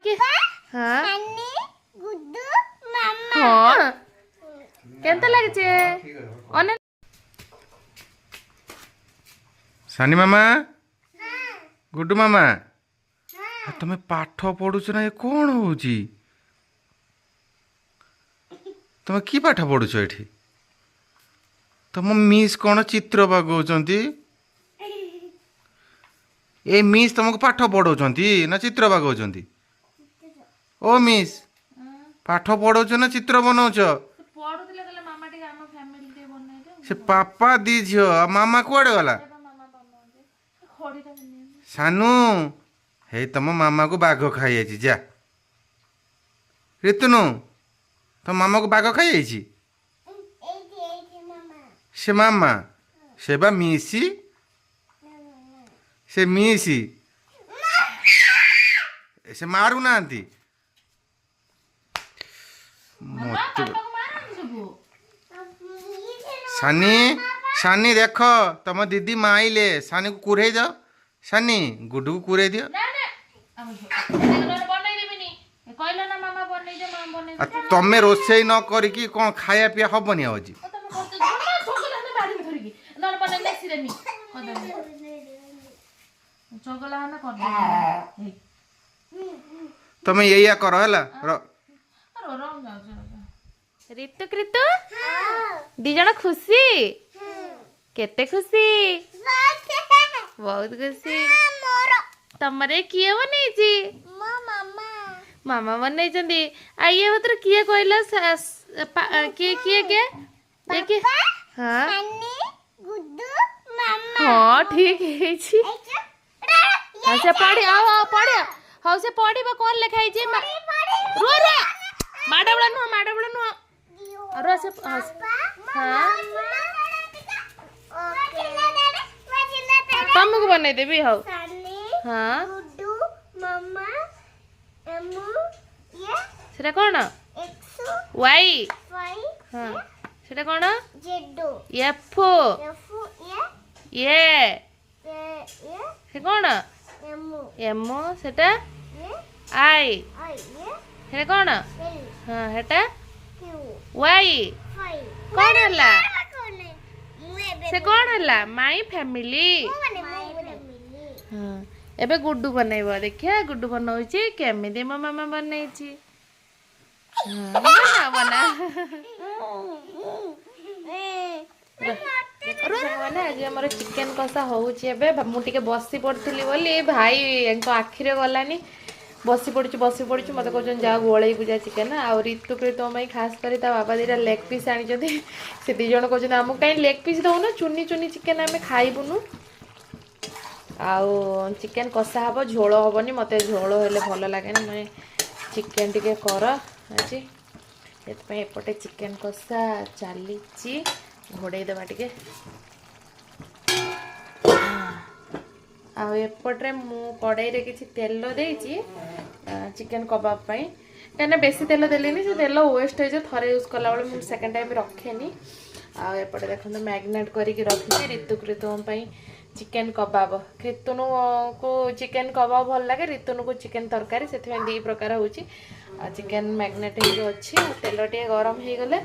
हाँ हाँ केनता लागছে অনেক सानी मामा गुड्डू मामा तुम्हें पाठ पढ़ुच ना ये कौन हो तुम कि पाठ पढ़ुच ये तुम मिस कौन चित्र बागौंती ए मिस तुमको पाठ पढ़ाऊँच ना चित्र बागौंती ओ मिस पाठ पढ़ाऊच ना चित्र बनाऊच से पापा दी झील मामा कुआड़े गला सानू हे तुम मामा को बाघ खाई जा ऋतुनु तुम मामा को बाघ खाई से मामा से बा मिसी से मिसी से मारू ना सानी सानी देख तुम दीदी माइले सानी को कुरे जाओ सानी गुड्डू को कुरे दियो तमें रोसई न करी कौन खाया पिया हबनी आज तमें यही कर ऋतु कृतु दी जण खुशी केते खुशी बहुत खुशी तमरे किए बनेची मामा बनेचंदी आइए बतर किए कहला किए किए के के हां हां ठीक है छी अच्छा पढ़ी आओ पढ़ हाउ से पढ़ीबा कोन लिखाई छी रो रे माडबड़ा नु अरे से हां तुमको बने देबी हाउ हां गुड्डू मम्मा एमु ये सेटा कोन वाई हां सेटा कोन जेड एफ ये से कोन एमु सेटा आई सेटा कोन हां हेटा वाई कोन हला से कोन हला माई फैमिली हाँ एबे गुड्डू बनैबो देखिया गुड्डू बनौछि केमिदे मो मामा बनैछि हां बना आज हमर चिकन कषा होउछि एबे मु टिके बसी पड़थिली बोली भाई एंको आखिरे गलानी बसी पड़ुछि मते कहछन जा गोळई पूजा चिकन आ ऋतु के तो मई खास करी ता बाबा दीरा लेग पीस आनी जदी से दी जण कहछन हमु काई लेग पीस दउना चुन्नी चुन्नी चिकन हमें खाइबुनु आउ चिकन कषा हबो झोल हबनी मते झोल हेले भल लागेनी मैं चिकन टिके कर आज एतपे एपटे चिकन कषा चलीची घोड़े देबा टिके आ एपटे मु कड़ाई रे किछि तेल देइची चिकन कबाब पई कने बेसी तेल देलेनी से तेल वेस्ट हो जे थरे यूज कला बेले मु सेकंड टाइम रखेनी आ एपटे देखन मैग्नेट करी के रखी ऋतु कृतम पई चिकन कबाब ऋतुनु को चिकन कबाब भल लगे ऋतुनु को चिकन तरकारी से दी प्रकार होची चिकन मैग्नेट हो अच्छी तेल टे गरम हो गले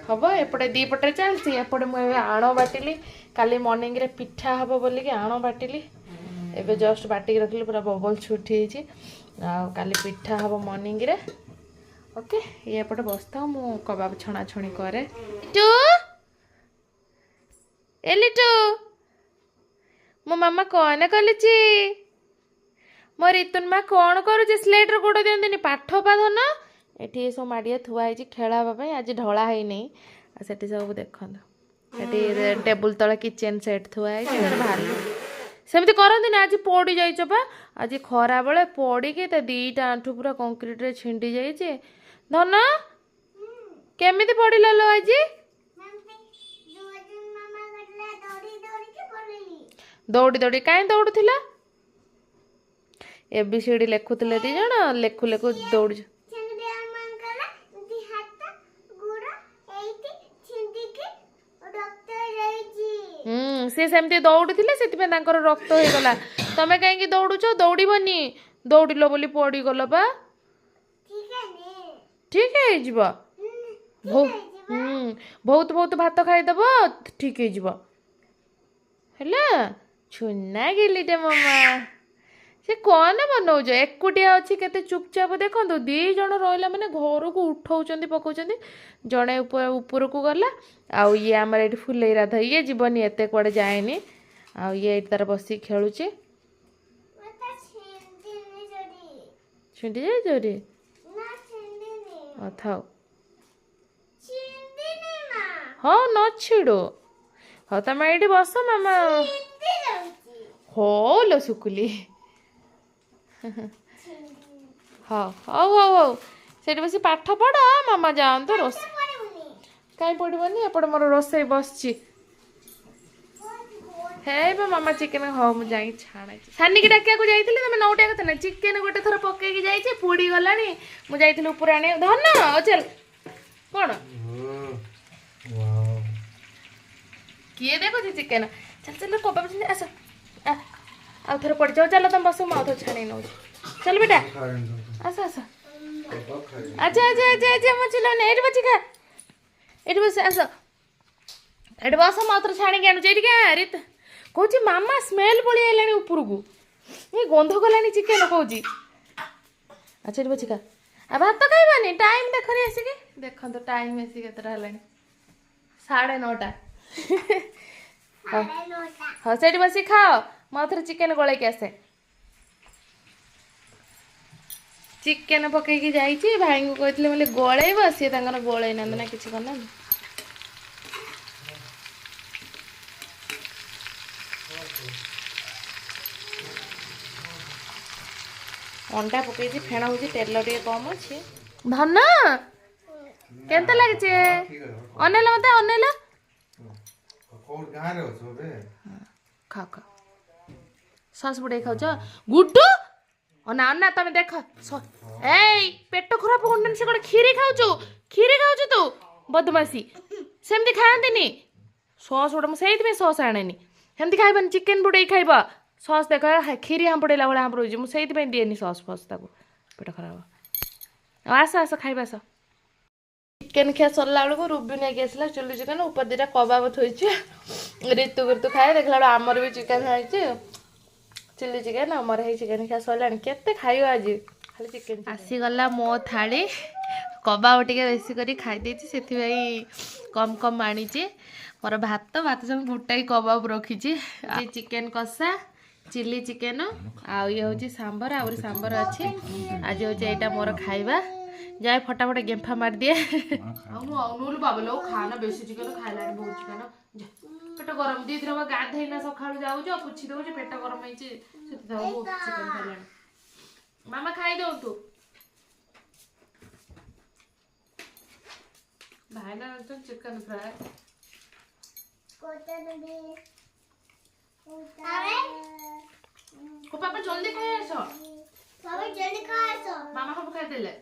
हम एपटे दी पटे चलती एपटे मुझे आण बाटिली काली मॉर्निंग रे पिठा हम बोलिकी आण बाटिली एबे जस्ट बाटिक रखली पूरा बबल छुटी काली पिठा हम मॉर्निंग रे ओके ये एपटे बसता मु कबाब छणा छणी करे लिटू ए लिटू मो मामा कौन कलुची मो रितुन माँ कौन करुचे स्लेट रो गोड़ दियंतिनी पाठ पाधन एठी सब माड़िया थुआ है खेल आज ढला है नहीं से सब देखते टेबुल तले किचेन सेट थुआ है भालू सेमती करती आज पड़ी जाइछ बा आज खरा बेले पड़ी दीटा आंठू पूरा कंक्रीट रे छिंडी जाइए धन केमिति पड़िला लो आज दौड़ी दौड़ी कहीं दौड़ुला एबीसीडी लेखुले दी जण लेखु लेखु दौड़ सी सेमती दौड़ुले से रक्त हो गला तमें कहीं दौड़ुच दौड़बनी दौड़िल बोली पड़गल बा ठीक है जिबो बहुत बहुत भात खाइदब ठीक है जिबो ହେଲା ଛୁନା ଗିଲିଟେ ମାମା ସେ କଣ ବନଉଛ ଏକୁଟିଆ ଅଛି କେତେ ଚୁପଚାପ ଦେଖନ୍ତୁ 2 ଜଣ ରହିଲା ମାନେ ଘରକୁ ଉଠଉଛନ୍ତି ପକଉଛନ୍ତି ଜଣେ ଉପରକୁ ଗଲା ଆଉ ଇଏ ଆମର ଏଠି ଫୁଲେଇ ରାଧା ଇଏ ଯିବନି ଏତେ କୁଆଡ଼େ ଯାଏନି ଆଉ ଇଏ ଏଠି ତାର ବସିକି ଖେଳୁଛି ଛିଣ୍ଡି ଯାଇଛରି ଥାଉ ହଁ ନ ଛିଡ଼ୁ ହଉ ତମେ ଏଇଠି ବସ ମାମା ହଉ ଲୋ ଶୁକୁଲି ହଉ ହଉ ହଉ ହଉ ସେଇଠି ବସି ପାଠ ପଢ଼ ମାମା ଯାଆନ୍ତୁ ରୋଷେଇ କାହିଁ ପଡ଼ିବନି ଏପଟେ ମୋର ରୋଷେଇ ବସିଛି ହେଇ ବା ମାମା ଚିକେନ ହଉ ମୁଁ ଯାଇକି ଛାଣୁଛି ସାନିକି ଡାକିବାକୁ ଯାଇଥିଲି ତମେ ନଉଟିଆ କଥା ନା ଚିକେନ ଗୋଟେ ଥର ପକେଇକି ଯାଇଛି ପୁଡ଼ି ଗଲାଣି ମୁଁ ଯାଇଥିଲି ଉପରେ ଆଣିବାକୁ ଧନ ଚାଲ କଣ କିଏ ଦେଖୁଛି ଚିକେନ ଚାଲ ଚାଲ କବାବ ଆସ ଆଉ ଥରେ ପଡ଼ିଯାଉ ଚାଲ ତମେ ବସ ମୁଁ ଆଉ ଥରେ ଛାଣି ନେଉଛି ଚାଲ ବେଟା ଆସ ଆସ ଆଚ୍ଛା ଆଚ୍ଛା ଆଚ୍ଛା ଆଚ୍ଛା ମୋ ଚିଲାଉନି ଏଇଠି ବସି ଖା ଏଇଠି ବସ ଆସ ଏଇଠି ବସ ମୁଁ ଆଉ ଥରେ ଛାଣିକି ଆଣୁଛି ଏଇଠି ଆରେ କହୁଛି ମାମା ସ୍ମେଲ୍ ପଳେଇ ଆଇଲାଣି ଉପରକୁ ଏ ଗନ୍ଧ କଲାଣି ଚିକେନ କହୁଛି ଆଚ୍ଛା ଏଇଠି ବସି ଖା ଆଉ ଭାତ ଖାଇବାନି ଟାଇମ୍ ଦେଖନି ଆସିକି ଦେଖନ୍ତୁ ଟାଇମ୍ ଆସିକି କେତେଟା ହେଲାଣି 9:30 ହଁ ସେଇଠି ବସି ଖାଅ ମୁଁ ଥରେ ଚିକେନ ଗୋଳେଇକି ଆସେ ଚିକେନ ପକେଇକି ଯାଇଛି ଭାଇଙ୍କୁ କହିଥିଲେ ବୋଲେ ଗୋଳେଇବ ସିଏ ତାଙ୍କର ଗୋଳେଇ ନାହାନ୍ତି ନା କିଛି କରିନାହାନ୍ତି ଅଣ୍ଡା ପକେଇଛି ଫେଣ ହଉଛି ତେଲ ଟିକେ କମ ଅଛି ଧନ କେତେ ଲାଗିଛି ଅନେଇଲ ମତେ ଅନେଇଲ ଖା ଖା ସସ୍ ବୁଡ଼େଇ ଖାଉଛ ଗୁଡୁ ଅନା ଅନା ତମେ ଦେଖ ଏଇ ପେଟ ଖରାପ କରୁନି ସେ କଣ କ୍ଷୀରି ଖାଉଛୁ ତୁ ବଦମାସି ସେମିତି ଖାଆନ୍ତିନି ସସ୍ ଗୋଟେ ମୁଁ ସେଇଥିପାଇଁ ସସ୍ ଆଣେନି ସେମିତି ଖାଇବନି ଚିକେନ ବୁଡ଼େଇ ଖାଇବ ସସ୍ ଦେଖ କ୍ଷୀରି ହାମ୍ପୁଡ଼େଇଲା ଭଳିଆ ହାମ୍ପୁଡ଼ଉଛି ମୁଁ ସେଇଥିପାଇଁ ଦିଏନି ସସ୍ ଫସ୍ ତାକୁ ପେଟ ଖରାପ ଆଉ ଆସ ଆସ ଖାଇବା ଆସ ଚିକେନ ଖିଆ ସରିଲା ବେଳକୁ ରୁବି ନେଇକି ଆସିଲା ଚିଲି ଚିକେନ ଉପରେ 2ଟା କବାବ ଥୋଇଛି ରିତୁ ଖାଏ ଦେଖିଲା ବେଳକୁ ଆମର ବି ଚିକେନ ହେଇଛି ଚିଲି ଚିକେନ ଆମର ହେଇ ଚିକେନ ଖିଆ ସରିଲାଣି କେତେ ଖାଇବା ଆଜି ଖାଲି ଚିକେନ ଆସିଗଲା ମୋ ଥାଳି କବାବ ଟିକେ ବେଶୀ କରି ଖାଇ ଦେଇଛି ସେଥିପାଇଁ କମ୍ ଆଣିଛି ମୋର ଭାତ ସବୁ ଗୋଟାଇ କବାବ ରଖିଛି ଚିକେନ କଷା ଚିଲି ଚିକେନ ଆଉ ଇଏ ହେଉଛି ସାମ୍ବର ଆହୁରି ସାମ୍ବର ଅଛି ଆଜି ହେଉଛି ଏଇଟା ମୋର ଖାଇବା ଯାଏ ଫଟାଫଟ ଗେମ୍ଫା ମାରିଦିଏ ନୁଲ ବାବୁଲ ଖାନା ବେଶୀ ଚିକେନ ଖାଇଲାଣି ବହୁତ ଚିକେନ ପେଟ ଗରମ 2 ଦିନ ଗାଧେଇନା ସକାଳୁ ଯାଉଛି ଆଉ ପୁଛି ଦଉଛି ପେଟ ଗରମ ହେଇଛି ସେଥିପାଇଁ ବହୁତ ଚିକେନ ଖାଇଲାଣି ମାମା ଖାଇଦିଅନ୍ତୁ ଭାଇନା ଚିକେନ ଫ୍ରାଏ ପାପା ଜଲ୍ଦି ଖାଇ ଆସ ମାମା ସବୁ ଖାଇଦେଲେ